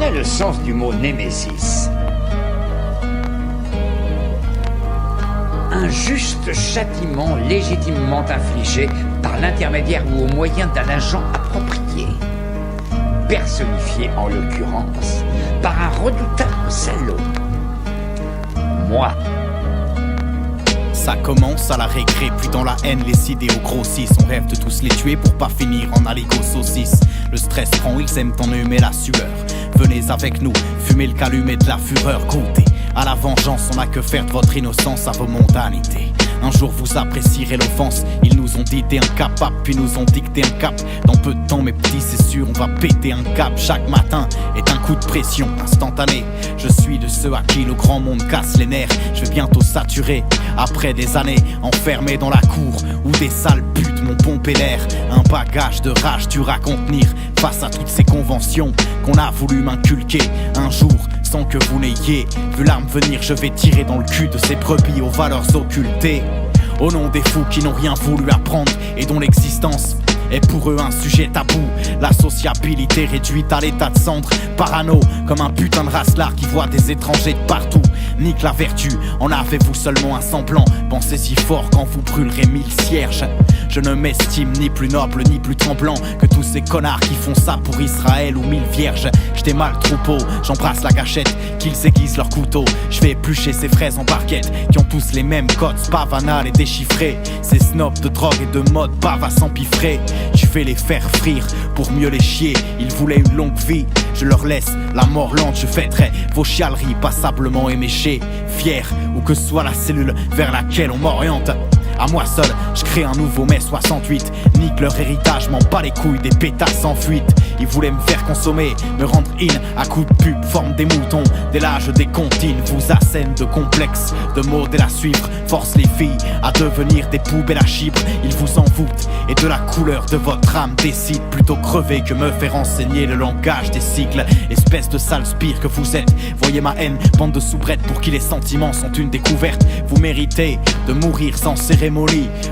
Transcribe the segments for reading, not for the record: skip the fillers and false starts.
est le sens du mot némésis? Un juste châtiment légitimement infligé par l'intermédiaire ou au moyen d'un agent approprié, personnifié en l'occurrence par un redoutable salaud. Moi. Ça commence à la récré, puis dans la haine les idéaux grossissent. On rêve de tous les tuer pour pas finir en aligot saucisse. Le stress prend, ils aiment enhumer la sueur. Venez avec nous, fumez le calumet de la fureur. Goûtez à la vengeance, on n'a que faire de votre innocence à vos mondanités. Un jour vous apprécierez l'offense. Ils nous ont dit t'es incapable, puis nous ont dicté un cap. Dans peu de temps mes petits c'est sûr on va péter un cap. Chaque matin est un coup de pression instantané. Je suis de ceux à qui le grand monde casse les nerfs. Je vais bientôt saturer après des années enfermé dans la cour où des sales putes m'ont pompé l'air. Un bagage de rage dur à contenir face à toutes ces conventions qu'on a voulu m'inculquer. Un jour sans que vous n'ayez vu l'arme venir, je vais tirer dans le cul de ces brebis aux valeurs occultées. Au nom des fous qui n'ont rien voulu apprendre et dont l'existence est pour eux un sujet tabou. La sociabilité réduite à l'état de cendre. Parano comme un putain de racelard qui voit des étrangers de partout. Nique la vertu, en avez-vous seulement un semblant? Pensez-y fort quand vous brûlerez 1000 cierges. Je ne m'estime ni plus noble ni plus tremblant que tous ces connards qui font ça pour Israël ou 1000 vierges. J't'ai mal troupeau, j'embrasse la gâchette, qu'ils aiguisent leur couteau. Je vais éplucher ces fraises en barquette qui ont tous les mêmes codes, spavanales et déchiffrés. Ces snobs de drogue et de mode bavent à s'empiffrer. Je vais les faire frire pour mieux les chier. Ils voulaient une longue vie, je leur laisse la mort lente. Je fêterai vos chialeries passablement éméchées. Fier où que soit la cellule vers laquelle on m'oriente. À moi seul, je crée un nouveau mai 68. Nique leur héritage, m'en bats les couilles des pétasses en fuite. Ils voulaient me faire consommer, me rendre in à coups de pub, forme des moutons. Dès l'âge des comptines, vous assènent de complexes, de modèles à suivre. Force les filles à devenir des poubelles à chibre. Ils vous envoûtent et de la couleur de votre âme décide. Plutôt crever que me faire enseigner le langage des cycles. Espèce de sale spire que vous êtes. Voyez ma haine, bande de soubrettes pour qui les sentiments sont une découverte. Vous méritez de mourir sans cérémonie.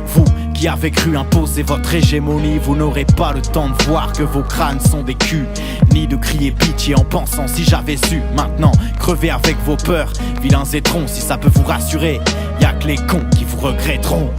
Vous qui avez cru imposer votre hégémonie, vous n'aurez pas le temps de voir que vos crânes sont des culs, ni de crier pitié en pensant si j'avais su. Maintenant, crevez avec vos peurs, vilains étrons, si ça peut vous rassurer. Y'a que les cons qui vous regretteront.